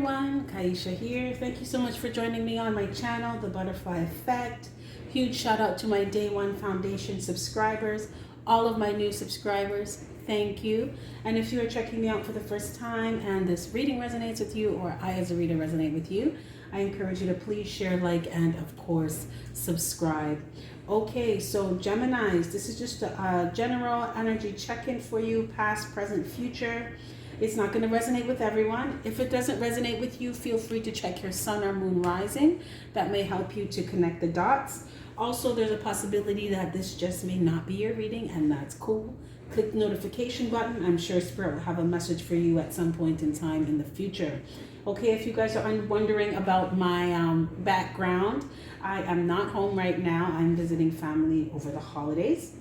everyone, Kaisha here. Thank you so much for joining me on my channel, The Butterfly Effect. Huge shout out to my Day One Foundation subscribers, all of my new subscribers, thank you. And if you are checking me out for the first time and this reading resonates with you, or I as a reader resonate with you, I encourage you to please share, like, and of course, subscribe. Okay, so Geminis, this is just a general energy check-in for you, past, present, future. It's not going to resonate with everyone. If it doesn't resonate with you, feel free to check your sun or moon rising. That may help you to connect the dots. Also, there's a possibility that this just may not be your reading, and that's cool. Click the notification button. I'm sure Spirit will have a message for you at some point in time in the future. Okay, if you guys are wondering about my background, I am not home right now. I'm visiting family over the holidays.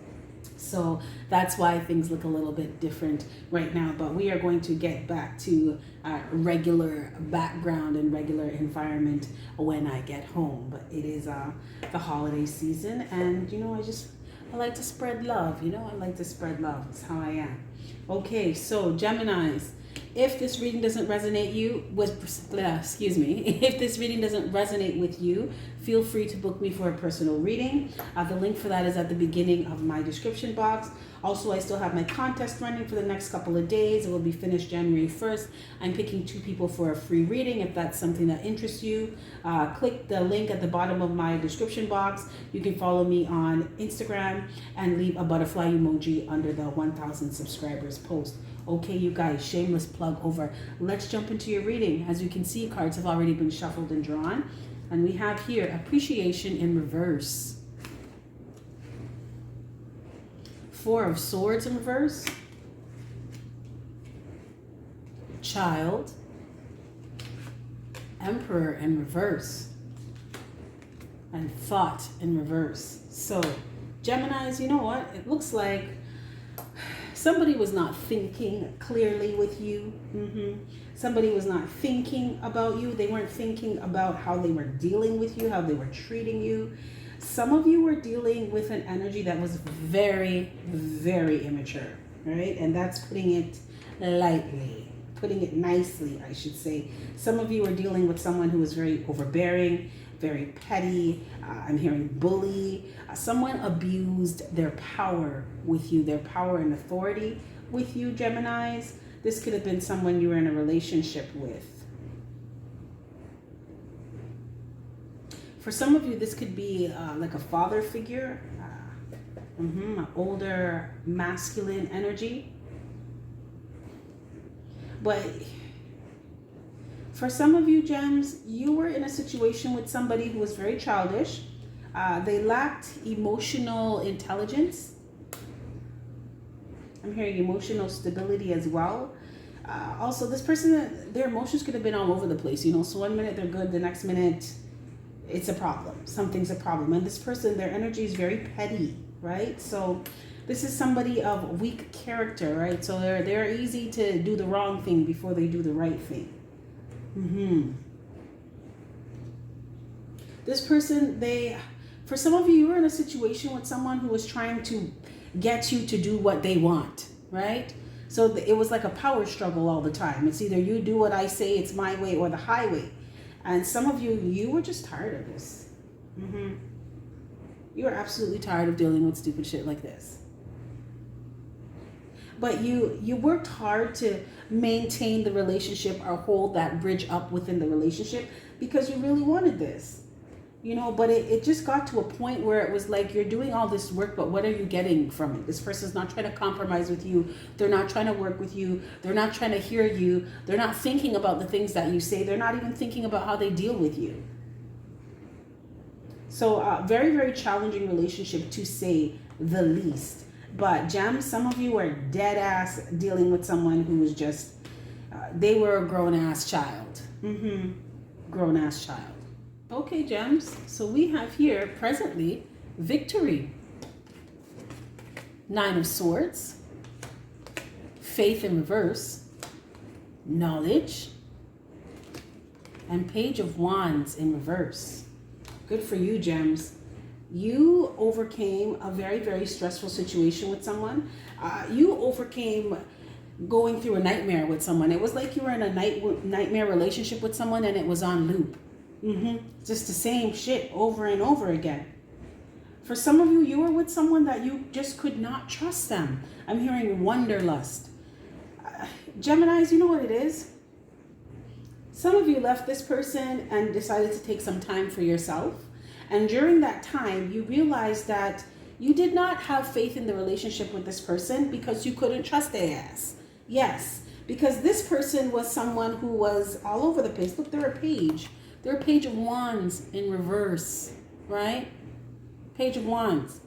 So that's why things look a little bit different right now. But we are going to get back to regular background and regular environment when I get home. But it is the holiday season, and I like to spread love. I like to spread love. That's how I am. Okay, so Geminis. If this reading doesn't resonate if this reading doesn't resonate with you, feel free to book me for a personal reading. The link for that is at the beginning of my description box. Also, I still have my contest running for the next couple of days. It will be finished January 1st. I'm picking 2 people for a free reading. If that's something that interests you, click the link at the bottom of my description box. You can follow me on Instagram and leave a butterfly emoji under the 1,000 subscribers post. Okay, you guys, shameless plug over. Let's jump into your reading. As you can see, cards have already been shuffled and drawn. And we have here appreciation in reverse. 4 of Swords in reverse. Child. Emperor in reverse. And Thought in reverse. So, Geminis, you know what? It looks like somebody was not thinking clearly with you. Somebody was not thinking about you. They weren't thinking about how they were dealing with you, how they were treating you. Some of you were dealing with an energy that was very, very immature, right? And that's putting it lightly, putting it nicely, I should say. Some of you were dealing with someone who was very overbearing, very petty. I'm hearing bully. Someone abused their power with you, their power and authority with you, Geminis. This could have been someone you were in a relationship with. For some of you, this could be like a father figure, an older masculine energy. But for some of you, Gems, you were in a situation with somebody who was very childish. They lacked emotional intelligence. I'm hearing emotional stability as well. Also, this person, their emotions could have been all over the place, So 1 minute they're good, the next minute it's a problem. Something's a problem. And this person, their energy is very petty, right? So this is somebody of weak character, right? So they're easy to do the wrong thing before they do the right thing. This person, for some of you, you were in a situation with someone who was trying to get you to do what they want, right? So it was like a power struggle all the time. It's either you do what I say, it's my way, or the highway. And some of you, you were just tired of this. You were absolutely tired of dealing with stupid shit like this. But you worked hard to maintain the relationship or hold that bridge up within the relationship because you really wanted this. But it just got to a point where it was like you're doing all this work, but what are you getting from it? This person's not trying to compromise with you. They're not trying to work with you. They're not trying to hear you. They're not thinking about the things that you say. They're not even thinking about how they deal with you. So very, very challenging relationship to say the least. But Gems, some of you are dead ass dealing with someone who was just, they were a grown ass child. Grown ass child. Okay, Gems, so we have here presently victory, 9 of Swords, faith in reverse, knowledge, and Page of Wands in reverse. Good for you, Gems. You overcame a very, very stressful situation with someone. You overcame going through a nightmare with someone. It was like you were in a nightmare relationship with someone and it was on loop. Just the same shit over and over again. For some of you, you were with someone that you just could not trust them. I'm hearing wanderlust. Geminis, you know what it is? Some of you left this person and decided to take some time for yourself. And during that time, you realized that you did not have faith in the relationship with this person because you couldn't trust their ass. Yes, because this person was someone who was all over the place. Look, they're a page. They're a page of wands in reverse, right? Page of wands.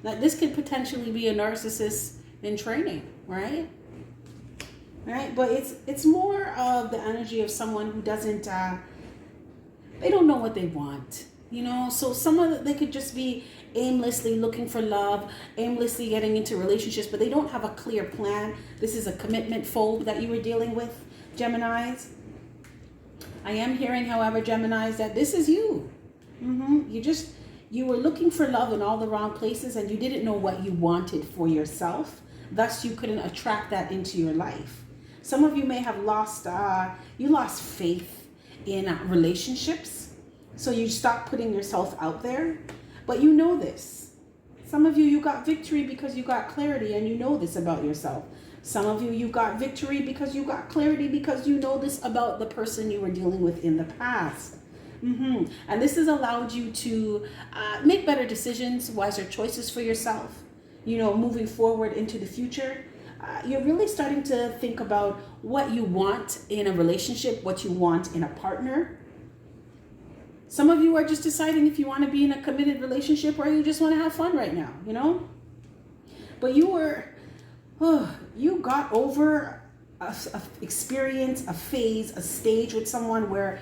Now, this could potentially be a narcissist in training, right? Right? But it's more of the energy of someone who doesn't, they don't know what they want. You know, so they could just be aimlessly looking for love, aimlessly getting into relationships, but they don't have a clear plan. This is a commitment phobe that you were dealing with, Geminis. I am hearing, however, Geminis, that this is you. You were looking for love in all the wrong places and you didn't know what you wanted for yourself. Thus, you couldn't attract that into your life. Some of you may have lost faith in relationships. So you stop putting yourself out there, but you know this. Some of you, you got victory because you got clarity and you know this about yourself. Some of you, you got victory because you got clarity because you know this about the person you were dealing with in the past. And this has allowed you to make better decisions, wiser choices for yourself, you know, moving forward into the future. You're really starting to think about what you want in a relationship, what you want in a partner. Some of you are just deciding if you want to be in a committed relationship or you just want to have fun right now, you know? But you got over a experience, a phase, a stage with someone where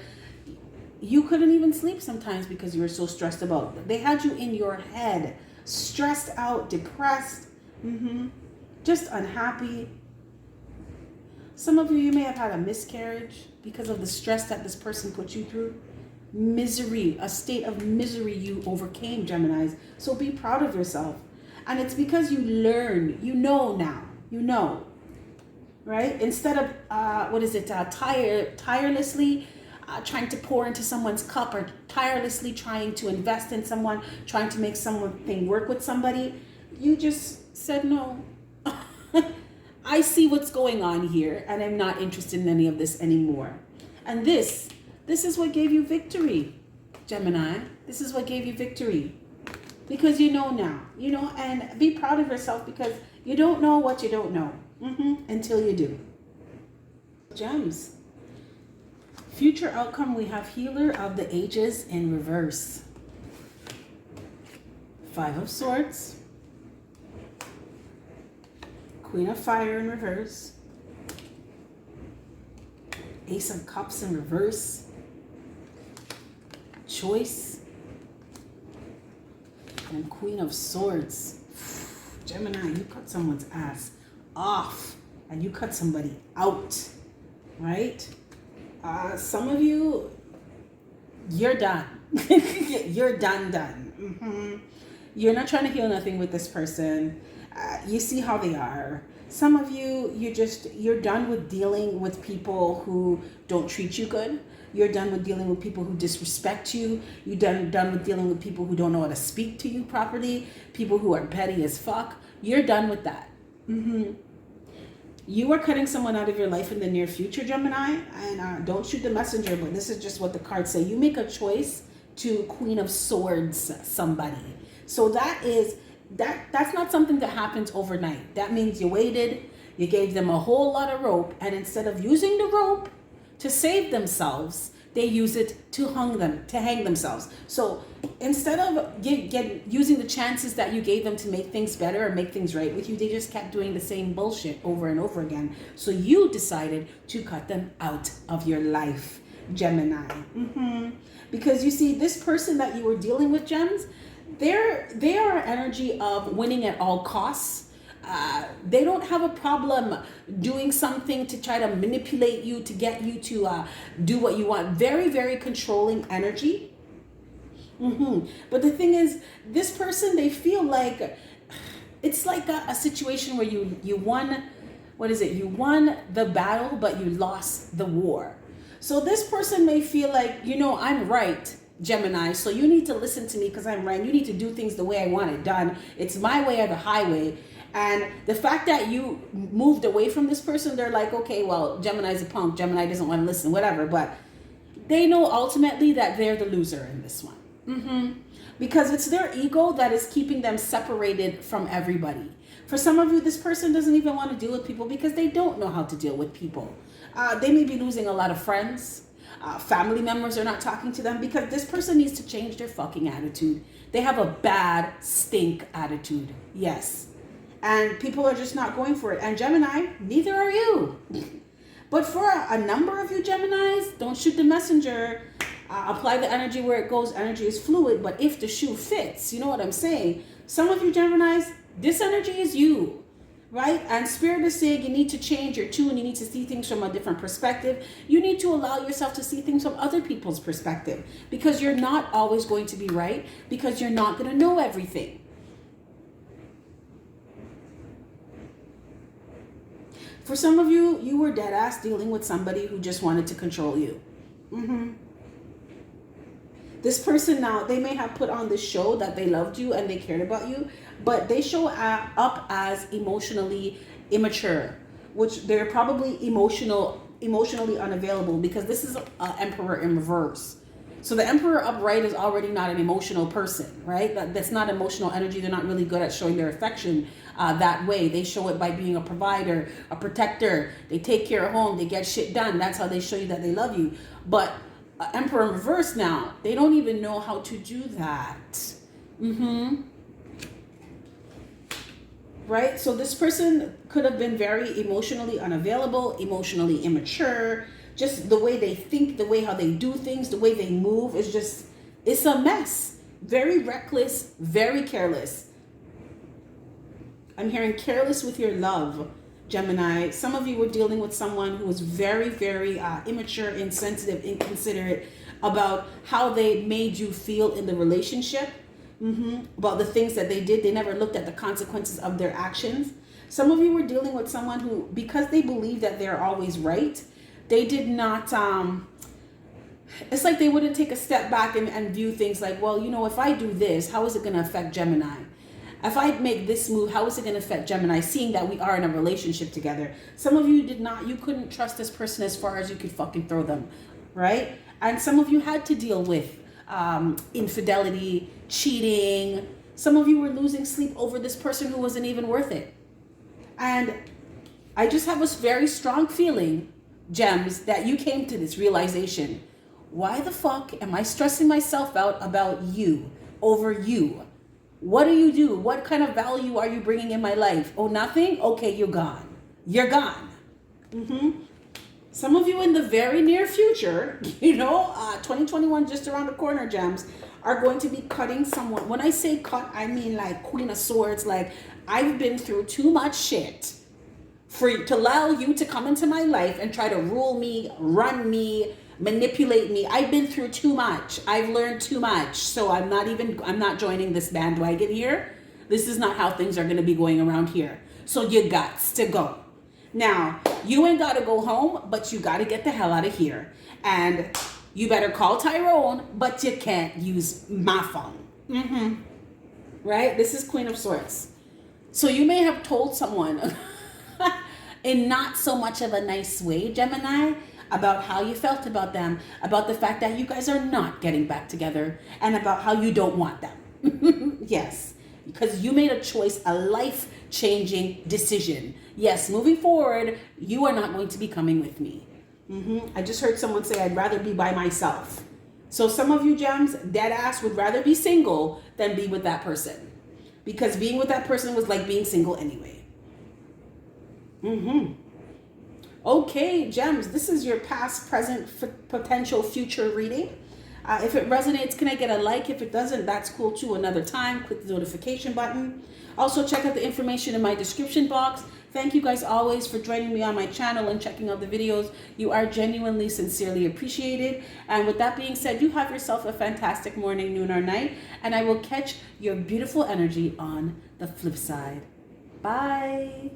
you couldn't even sleep sometimes because you were so stressed about. They had you in your head, stressed out, depressed, just unhappy. Some of you may have had a miscarriage because of the stress that this person put you through. Misery, a state of misery you overcame, Geminis. So be proud of yourself. And it's because you learn, you know now, right? Instead of, tirelessly trying to pour into someone's cup or tirelessly trying to invest in someone, trying to make something work with somebody, you just said, no, I see what's going on here and I'm not interested in any of this anymore. And this is what gave you victory, Gemini. This is what gave you victory. Because you know now, and be proud of yourself because you don't know what you don't know until you do. Gems. Future outcome, we have Healer of the Ages in reverse. 5 of Swords. Queen of Fire in reverse. Ace of Cups in reverse. Choice. And Queen of Swords. Gemini, you cut someone's ass off and you cut somebody out, right? Some of you, you're done. You're done. You're not trying to heal nothing with this person. You see how they are. Some of you, you're done with dealing with people who don't treat you good. You're done with dealing with people who disrespect you. You're done with dealing with people who don't know how to speak to you properly. People who are petty as fuck. You're done with that. You are cutting someone out of your life in the near future, Gemini. And don't shoot the messenger, but this is just what the cards say. You make a choice to Queen of Swords somebody. So that's not something that happens overnight. That means you waited, you gave them a whole lot of rope, and instead of using the rope to save themselves, they use it to hang themselves. So instead of using the chances that you gave them to make things better or make things right with you, they just kept doing the same bullshit over and over again. So you decided to cut them out of your life, Gemini. Because you see, this person that you were dealing with, Gems, they are energy of winning at all costs. They don't have a problem doing something to try to manipulate you, to get you to do what you want. Very, very controlling energy. But the thing is, this person, they feel like it's like a situation where you won what is it? You won the battle, but you lost the war. So this person may feel like, I'm right, Gemini, so you need to listen to me because I'm right. You need to do things the way I want it done. It's my way or the highway. And the fact that you moved away from this person, they're like, okay, well, Gemini's a punk. Gemini doesn't want to listen, whatever. But they know ultimately that they're the loser in this one. Because it's their ego that is keeping them separated from everybody. For some of you, this person doesn't even want to deal with people because they don't know how to deal with people. They may be losing a lot of friends. Family members are not talking to them because this person needs to change their fucking attitude. They have a bad stink attitude. Yes. And people are just not going for it. And Gemini, neither are you. But for a number of you Geminis, don't shoot the messenger. Apply the energy where it goes. Energy is fluid. But if the shoe fits, you know what I'm saying? Some of you Geminis, this energy is you. Right? And Spirit is saying you need to change your tune. You need to see things from a different perspective. You need to allow yourself to see things from other people's perspective. Because you're not always going to be right. Because you're not going to know everything. For some of you, you were dead ass dealing with somebody who just wanted to control you. This person now, they may have put on this show that they loved you and they cared about you, but they show up as emotionally immature, which they're probably emotionally unavailable because this is an Emperor in reverse. So the Emperor upright is already not an emotional person, right? That's not emotional energy. They're not really good at showing their affection that way. They show it by being a provider, a protector. They take care of home. They get shit done. That's how they show you that they love you. But Emperor in reverse now, they don't even know how to do that. Right? So this person could have been very emotionally unavailable, emotionally immature. Just the way they think, the way how they do things, the way they move is just, it's a mess. Very reckless, very careless. I'm hearing careless with your love, Gemini. Some of you were dealing with someone who was very, very immature, insensitive, inconsiderate about how they made you feel in the relationship, about the things that they did. They never looked at the consequences of their actions. Some of you were dealing with someone who, because they believe that they're always right, they did not, it's like they wouldn't take a step back and view things like, well, if I do this, how is it going to affect Gemini? If I make this move, how is it going to affect Gemini? Seeing that we are in a relationship together. Some of you you couldn't trust this person as far as you could fucking throw them, right? And some of you had to deal with infidelity, cheating. Some of you were losing sleep over this person who wasn't even worth it. And I just have a very strong feeling, Gems, that you came to this realization. Why the fuck am I stressing myself out about you over you? What do you do? What kind of value are you bringing in my life? Oh, nothing? Okay, you're gone. You're gone. Some of you in the very near future, 2021 just around the corner, Gems, are going to be cutting someone. When I say cut, I mean like Queen of Swords. Like, I've been through too much shit to allow you to come into my life and try to rule me, run me, manipulate me. I've been through too much. I've learned too much. So I'm not joining this bandwagon here. This is not how things are going to be going around here. So you got to go. Now, you ain't got to go home, but you got to get the hell out of here. And you better call Tyrone, but you can't use my phone. Right? This is Queen of Swords. So you may have told someone in not so much of a nice way, Gemini, about how you felt about them, about the fact that you guys are not getting back together, and about how you don't want them. Yes, because you made a choice, a life-changing decision. Yes, moving forward, you are not going to be coming with me. I just heard someone say, I'd rather be by myself. So some of you Gems, dead ass, would rather be single than be with that person. Because being with that person was like being single anyway. Okay, Gems, this is your past, present, potential, future reading. If it resonates, can I get a like? If it doesn't, that's cool too. Another time, click the notification button. Also, check out the information in my description box. Thank you guys always for joining me on my channel and checking out the videos. You are genuinely, sincerely appreciated. And with that being said, you have yourself a fantastic morning, noon, or night. And I will catch your beautiful energy on the flip side. Bye.